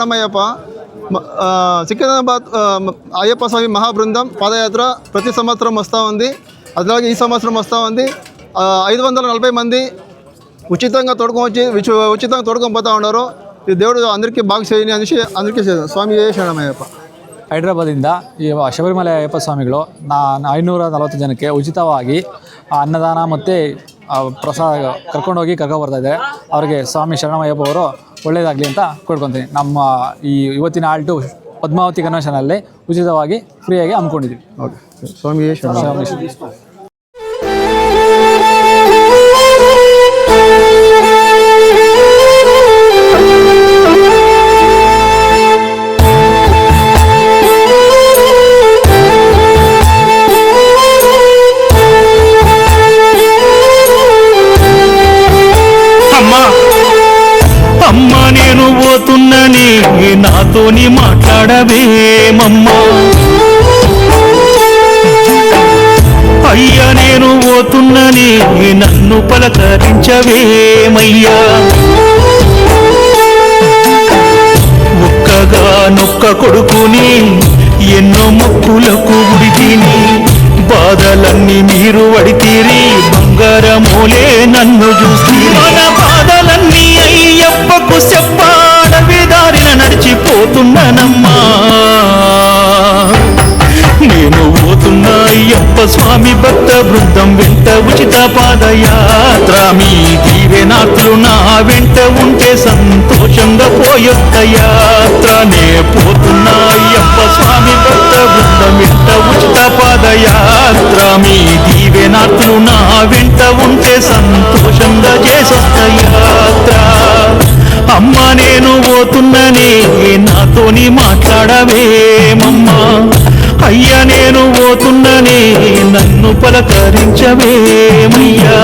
శరణమయ్యప్ప సికింద్రాబాద్ అయ్యప్ప స్వామి మహాబృందం పాదయాత్ర ప్రతి సంవత్సరం వస్తూ ఉంది. అలాగే ఈ సంవత్సరం వస్తూ ఉంది. 540 మంది ఉచితంగా తోడుకొని పోతూ ఉన్నారు. ఈ దేవుడు అందరికీ బాగా చేయని అనేసి అందరికీ ಸ್ವಾಮಿ ಶರಣಮಯ್ಯಪ್ಪ. ಹೈದರಾಬಾದಿಂದ ಈ ಶಬರಿಮಲೆ ಅಯ್ಯಪ್ಪ ಸ್ವಾಮಿಗಳು 540 ಜನಕ್ಕೆ ಉಚಿತವಾಗಿ ಅನ್ನದಾನ ಮತ್ತು ಪ್ರಸಾದ ಕರ್ಕೊಂಡೋಗಿ ಬರ್ತಾ ಇದ್ದಾರೆ. ಅವರಿಗೆ ಸ್ವಾಮಿ ಶರಣಮಯ್ಯಪ್ಪ ಅವರು ಒಳ್ಳೆಯದಾಗಲಿ ಅಂತ ಕೊಡ್ಕೊತೀನಿ. ನಮ್ಮ ಈ ಇವತ್ತಿನ ಆಲ್ಟು ಪದ್ಮಾವತಿ ಕನ್ವೆನ್ಷನಲ್ಲಿ ಉಚಿತವಾಗಿ ಫ್ರೀಯಾಗಿ ಹಮ್ಮಿಕೊಂಡಿದ್ದೀವಿ. ಓಕೆ, ಸ್ವಾಮಿ ಶರಣಮಯ್ಯಪ್ಪ. అమ్మా నేను పోతున్నని నాతోని మాట్లాడవేమమ్మా, అయ్యా నేను పోతున్నని నన్ను పలకరించవేమయ్యా, ఒక్కగానొక్క కొడుకుని ఎన్నో మొక్కులకు ఉడితిని, బాధలన్నీ మీరు వడితీరి బంగారమోలే నన్ను చూసి, మన బాధలన్నీ అయ్యప్పకు చెప్పాడవి దారిన నడిచిపోతున్నానమ్మా, నేను పోతున్నా అయ్యప్ప స్వామి భక్త బృందం వెంట ఉచిత పాదయాత్ర, మీ దీవెనాథులు నా వెంట ఉంటే సంతోషంగా పోయొక్క యాత్ర, నే పోతున్నా అయ్యప్ప స్వామి భక్త బృందం వెంట ఉచిత పాదయాత్ర, మీ దీవెనాథులు నా వెంట ఉంటే సంతోషంగా చేసొక్క యాత్ర, అమ్మ నేను పోతున్ననే నాతోని మాట్లాడవేమమ్మా, అయ్యా నేను పోతున్ననే నన్ను పలకరించవేమయ్యా.